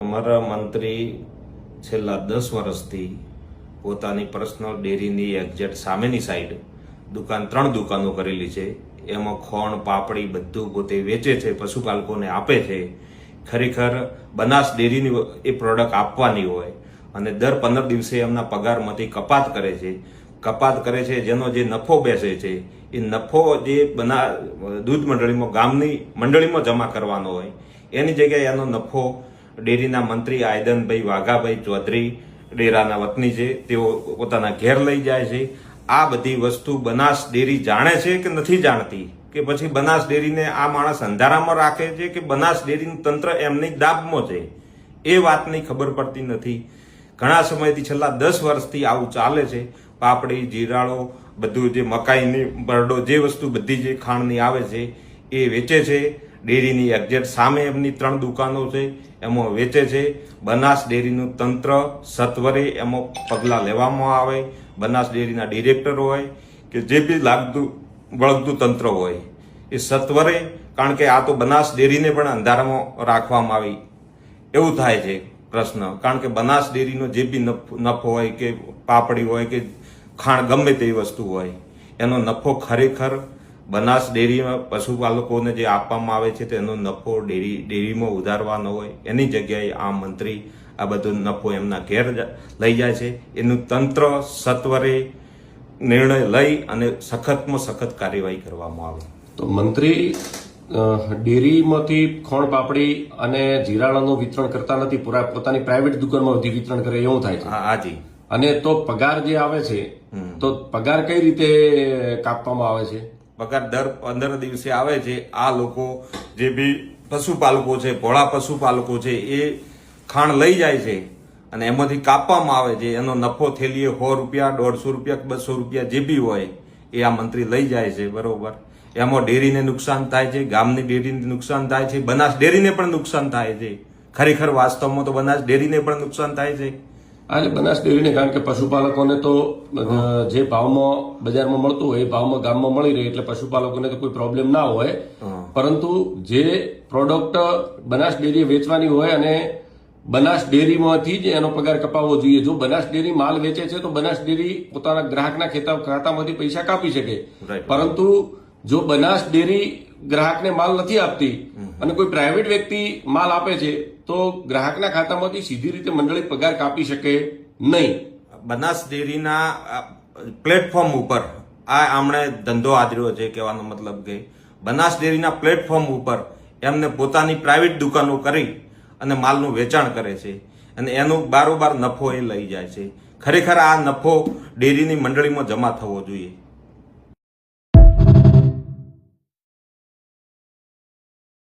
અમારા મંત્રી છેલ્લા 10 વર્ષથી પોતાની પર્સનલ ડેરીની એક્ઝેક્ટ સામેની સાઈડ ત્રણ દુકાનો કરેલી છે. એમાં ખોણ પાપડી બધું પોતે વેચે છે, પશુપાલકોને આપે છે. ખરેખર બનાસ ડેરીની એ પ્રોડક્ટ આપવાની હોય અને દર 15 દિવસે એમના પગારમાંથી કપાત કરે છે. જેનો જે નફો બેસે છે એ નફો જે દૂધ મંડળીમાં ગામની મંડળીમાં જમા કરવાનો હોય એની જગ્યાએ એનો નફો ડેરીના મંત્રી આયદનભાઈ વાઘાભાઈ ચૌધરી ડેરાના વતની છે, તેઓ પોતાના ઘેર લઈ જાય છે. આ બધી વસ્તુ બનાસ ડેરી જાણે છે કે નથી જાણતી, કે પછી બનાસ ડેરીને આ માણસ અંધારામાં રાખે છે કે બનાસ ડેરીનું તંત્ર એમની દાબમાં છે, એ વાતની ખબર પડતી નથી. ઘણા સમયથી છેલ્લા 10 વર્ષથી આવું ચાલે છે. પાપડી, જીરાળો, બધું જે મકાઈની બરડો, જે વસ્તુ બધી જે ખાંડની આવે છે એ વેચે છે. ડેરીની એક્ઝેક્ટ સામે એમની 3 દુકાનો છે, એમાં વેચે છે. બનાસ ડેરીનું તંત્ર સત્વરે એમાં પગલાં લેવામાં આવે. બનાસ ડેરીના ડિરેક્ટર હોય કે જે બી લાગતું વળગતું તંત્ર હોય એ સત્વરે, કારણ કે આ તો બનાસ ડેરીને પણ અંધારામાં રાખવામાં આવી એવું થાય છે પ્રશ્ન. કારણ કે બનાસ ડેરીનો જે બી નફો હોય કે પાપડી હોય કે ખાંડ ગમે તેવી વસ્તુ હોય, એનો નફો ખરેખર બનાસ ડેરીમાં પશુપાલકોને જે આપવામાં આવે છે તેનો નફો ડેરીમાં ઉધારવાનો હોય. એની જગ્યાએ આ મંત્રી આ બધો નફો એમના ઘેર લઈ જાય છે. એનું તંત્ર સત્વરે નિર્ણય લઈ અને સખતમાં સખત કાર્યવાહી કરવામાં આવે. તો મંત્રી ડેરીમાંથી ખોણ પાપડી અને જીરાણાનું વિતરણ કરતા નથી, પોતાની પ્રાઇવેટ દુકાનમાં વિતરણ કરે એવું થાય છે. હાજી. અને તો પગાર જે આવે છે તો પગાર કઈ રીતે કાપવામાં આવે છે? પગાર દર 15 દિવસે આવે છે. આ લોકો જે બી પશુપાલકો છે, ભોળા પશુપાલકો છે, એ ખાંડ લઈ જાય છે અને એમાંથી કાપવામાં આવે છે. એનો નફો થેલીએ 100 રૂપિયા, 150 રૂપિયા, 200 રૂપિયા જે બી હોય એ આ મંત્રી લઈ જાય છે. બરોબર. એમાં ડેરીને નુકસાન થાય છે, ગામની ડેરીને નુકસાન થાય છે, બનાસ ડેરીને પણ નુકસાન થાય છે. ખરેખર વાસ્તવમાં તો બનાસ ડેરીને પણ નુકસાન થાય છે. એટલે બનાસ ડેરીને, કારણ કે પશુપાલકોને તો જે ભાવમાં બજારમાં મળતું હોય એ ભાવમાં ગામમાં મળી રહે એટલે પશુપાલકોને તો કોઈ પ્રોબ્લેમ ના હોય. પરંતુ જે પ્રોડક્ટ બનાસ ડેરીએ વેચવાની હોય અને બનાસ ડેરીમાંથી જ એનો પગાર કપાવવો જોઈએ. જો બનાસ ડેરી માલ વેચે છે તો બનાસ ડેરી પોતાના ગ્રાહકના ખાતામાંથી પૈસા કાપી શકે, પરંતુ જો બનાસ ડેરી ગ્રાહકને માલ નથી આપતી અને કોઈ પ્રાઇવેટ વ્યક્તિ માલ આપે છે તો ગ્રાહકના ખાતામાંથી સીધી રીતે મંડળી પગાર કાપી શકે નહીં. બનાસ ડેરીના પ્લેટફોર્મ ઉપર આ આમણે ધંધો આદર્યો છે. કહેવાનો મતલબ કે બનાસ ડેરીના પ્લેટફોર્મ ઉપર એમને પોતાની પ્રાઇવેટ દુકાનો કરી અને માલનું વેચાણ કરે છે અને એનો બારોબાર નફો એ લઈ જાય છે. ખરેખર આ નફો ડેરીની મંડળીમાં જમા થવો જોઈએ.